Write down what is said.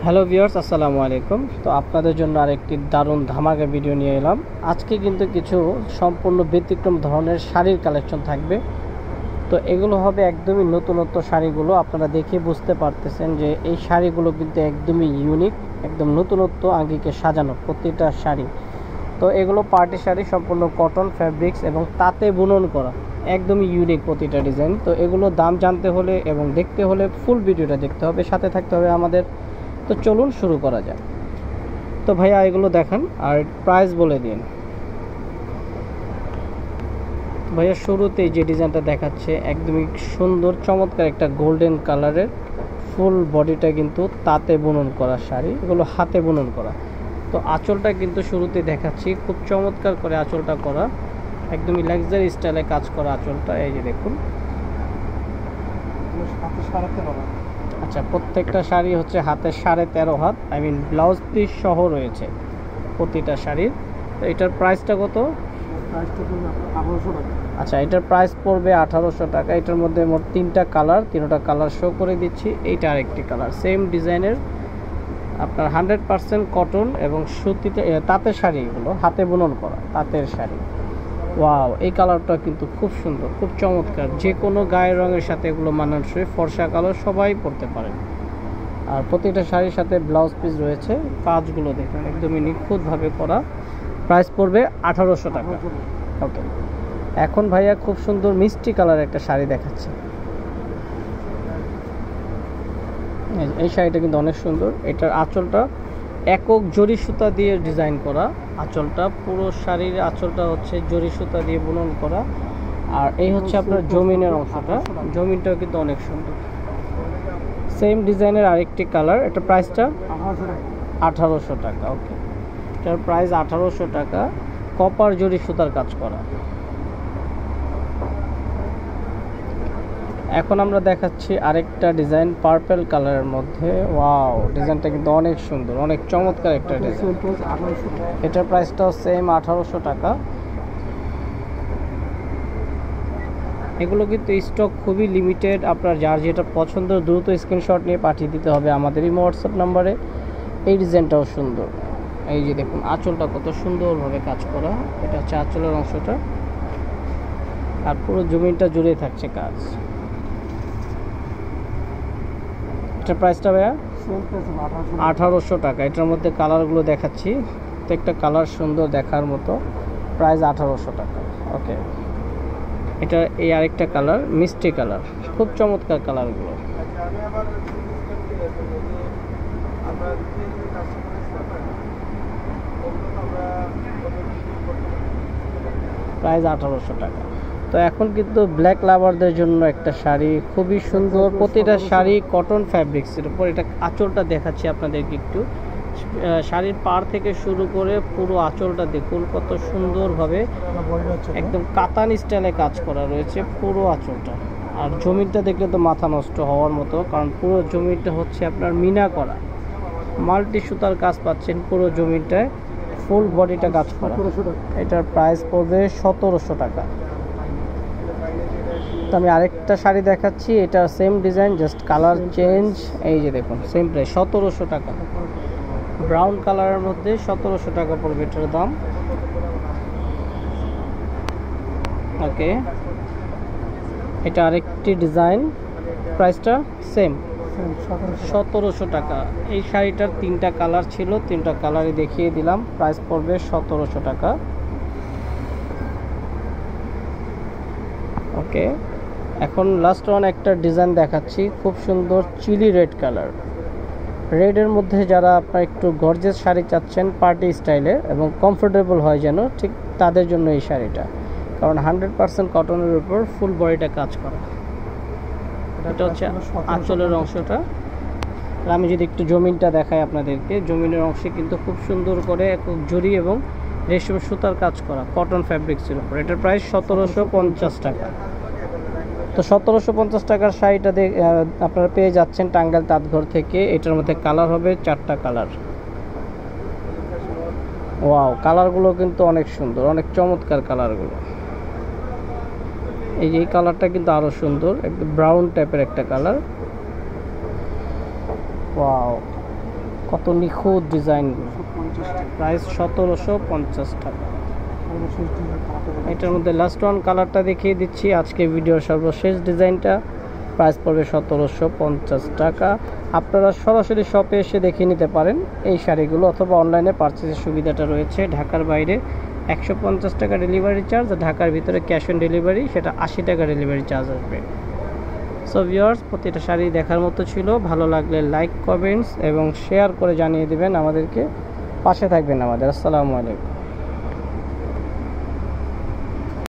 Hello viewers, আসসালামু আলাইকুম। তো আপনাদের জন্য আরেকটি দারুণ ধামাকা ভিডিও নিয়ে এলাম। আজকে কিন্তু কিছু সম্পূর্ণ ব্যতিক্রম ধরনের শাড়ির কালেকশন থাকবে। তো এগুলো হবে একদমই নতুনত্ব শাড়িগুলো। আপনারা দেখে বুঝতে পারতেছেন যে এই শাড়িগুলো কিন্তু একদমই ইউনিক, একদম নতুনত্ব আঙ্গিকে সাজানো প্রতিটা শাড়ি। তো এগুলো পার্টি শাড়ি, সম্পূর্ণ কটন ফ্যাব্রিক্স এবং তাঁতে বুনন করা, একদমই ইউনিক প্রতিটা ডিজাইন। তো এগুলো দাম জানতে হলে এবং দেখতে হলে ফুল ভিডিওটা দেখতে হবে, সাথে থাকতে হবে আমাদের। তো চলুন শুরু করা যায়। তো ভাইয়া এগুলো দেখান আর প্রাইস বলে দিন। ভাইয়া শুরুতেই যে ডিজাইনটা দেখাচ্ছে একদমই সুন্দর চমৎকার একটা গোল্ডেন কালারের, ফুল বডিটা কিন্তু তাঁতে বুনন করা শাড়ি, এগুলো হাতে বুনন করা। তো আঁচলটা কিন্তু শুরুতে দেখাচ্ছি, খুব চমৎকার করে আঁচলটা করা, একদমই লাক্সারি স্টাইলে কাজ করা আঁচলটা। এই যে দেখুন, আচ্ছা প্রত্যেকটা শাড়ি হচ্ছে হাতে 13.5 হাত, ব্লাউজ পিস সহ রয়েছে প্রতিটা শাড়ির। তো এটার প্রাইসটা কত? আচ্ছা, এটার প্রাইস পড়বে 1800 টাকা। এটার মধ্যে মোট 3টা কালার, 3টা কালার শো করে দিচ্ছি। এইটা আরেকটি কালার, সেম ডিজাইনের, আপনার 100% কটন এবং সুতিতে তাঁতের শাড়ি, এগুলো হাতে বুনন করা তাঁতের শাড়ি। ওয়াও, এই কালারটা কিন্তু খুব সুন্দর, খুব চমৎকার, যে কোনো গায়ের রঙের সাথে এগুলো মানানসই, ফর্সা কালার, সবাই পরতে পারেন। আর প্রতিটা শাড়ির সাথে ব্লাউজ পিস রয়েছে, কাজগুলো দেখুন একদমই নিখুঁতভাবে করা। প্রাইস পড়বে 1800 টাকা। ওকে, এখন ভাইয়া খুব সুন্দর মিষ্টি কালার একটা শাড়ি দেখাচ্ছে। এই শাড়িটা কিন্তু অনেক সুন্দর। এটার আঁচলটা একক জরি সুতা দিয়ে ডিজাইন করা, আঁচলটা পুরো শাড়ির আঁচলটা হচ্ছে জরি সুতা দিয়ে বুনন করা। আর এই হচ্ছে আপনার জমিনের অংশটা, জমিনটাও কিন্তু অনেক সুন্দর, সেম ডিজাইনের আরেকটি কালার। এটা প্রাইসটা 1800 টাকা। ওকে, এটার প্রাইস 1800 টাকা, কপার জরি সুতার কাজ করা। এখন আমরা দেখাচ্ছি আরেকটা ডিজাইন পার্পল কালারের মধ্যে। ওয়াও, ডিজাইনটা কিন্তু অনেক সুন্দর, অনেক চমৎকার একটা ডিজাইন। এটার প্রাইসটাও সেম 1800 টাকা। এগুলো কিন্তু স্টক খুবই লিমিটেড, আপনার যার যেটা পছন্দ দ্রুত স্ক্রিনশট নিয়ে পাঠিয়ে দিতে হবে আমাদের এই হোয়াটসঅ্যাপ নাম্বারে। এই ডিজাইনটাও সুন্দর, এই যে দেখুন আঁচলটা কত সুন্দরভাবে কাজ করা। এটা হচ্ছে আঁচলের অংশটা, আর পুরো জমিনটা জুড়ে থাকছে কাজ। এটার প্রাইসটা ভাইয়া 1800 টাকা। এটার মধ্যে কালারগুলো দেখাচ্ছি, প্রত্যেকটা কালার সুন্দর দেখার মতো। প্রাইস 1800 টাকা। ওকে, এটা এই আরেকটা কালার, মিষ্টি কালার, খুব চমৎকার কালারগুলো। প্রাইস 1800 টাকা। তো এখন কিন্তু ব্ল্যাক লাভারদের জন্য একটা শাড়ি, খুবই সুন্দর, প্রতিটা শাড়ি কটন ফ্যাব্রিক্সের উপর। এটা আঁচলটা দেখাচ্ছি আপনাদেরকে একটু, শাড়ির পাড় থেকে শুরু করে পুরো আঁচলটা দেখুন কত সুন্দরভাবে একদম কাতান স্টাইলে কাজ করা রয়েছে পুরো আঁচলটা। আর জমিনটা দেখলে তো মাথা নষ্ট হওয়ার মতো, কারণ পুরো জমিনটা হচ্ছে আপনার মিনা করা, মাল্টি সুতার কাজ পাচ্ছেন পুরো জমিনটায়, ফুল বডিটা কাজ করা। এটার প্রাইস পড়বে 1700 টাকা। তো আমি আরেকটা শাড়ি দেখাচ্ছি, এটা same design, just colour change. এই যে দেখুন, সেম প্রাইস 1700 টাকা, ব্রাউন কালারের মধ্যে 1700 টাকা পড়বে এটার দাম। ওকে, এটা আরেকটি ডিজাইন, প্রাইসটা সেম 1700 টাকা। এই শাড়িটার 3টা কালার ছিল, 3টা কালারই দেখিয়ে দিলাম। প্রাইস পড়বে 1700 টাকা। ওকে, এখন লাস্ট ওয়ান একটা ডিজাইন দেখাচ্ছি, খুব সুন্দর চিলি রেড কালার। রেডের মধ্যে যারা আপনার একটু গর্জিয়াস শাড়ি চাচ্ছেন পার্টি স্টাইলে এবং কমফোর্টেবল হয় যেন, ঠিক তাদের জন্য এই শাড়িটা, কারণ 100% কটনের উপর ফুল বডিটা কাজ করা। এটা হচ্ছে আঁচলের অংশটা। আর আমি যদি একটু জমিনটা দেখাই আপনাদেরকে, জমিনের অংশে কিন্তু খুব সুন্দর করে একক জরি এবং রেশম সুতার কাজ করা কটন ফ্যাব্রিক্সের উপর। এটার প্রাইস 1750 টাকা। তো 1750 টাকার শাড়িটা আপনারা পেয়ে যাচ্ছেন টাঙ্গাইল তাঁতঘর থেকে। এটার মধ্যে কালার হবে 4টা কালার। ওয়াও, কালারগুলো কিন্তু অনেক সুন্দর, অনেক চমৎকার কালারগুলো। এই কালারটা কিন্তু আরো সুন্দর, একদম ব্রাউন টাইপের একটা কালার। ওয়াও, কত নিখুঁত ডিজাইন, প্রাইস 1750 টাকা। এটার মধ্যে লাস্ট ওয়ান কালারটা দেখিয়ে দিচ্ছি, আজকে ভিডিওর সর্বশেষ ডিজাইনটা, প্রাইস পড়বে 1750 টাকা। আপনারা সরাসরি শপে এসে দেখে নিতে পারেন এই শাড়িগুলো, অথবা অনলাইনে পারচেজের সুবিধাটা রয়েছে। ঢাকার বাইরে 150 টাকা ডেলিভারি চার্জ, ঢাকার ভিতরে ক্যাশ অন ডেলিভারি, সেটা 80 টাকা ডেলিভারি চার্জ আসবে। সো ভিউয়ার্স, প্রতিটা শাড়ি দেখার মতো ছিল। ভালো লাগলে লাইক, কমেন্টস এবং শেয়ার করে জানিয়ে দেবেন আমাদেরকে। পাশে থাকবেন আমাদের। আসসালামু আলাইকুম।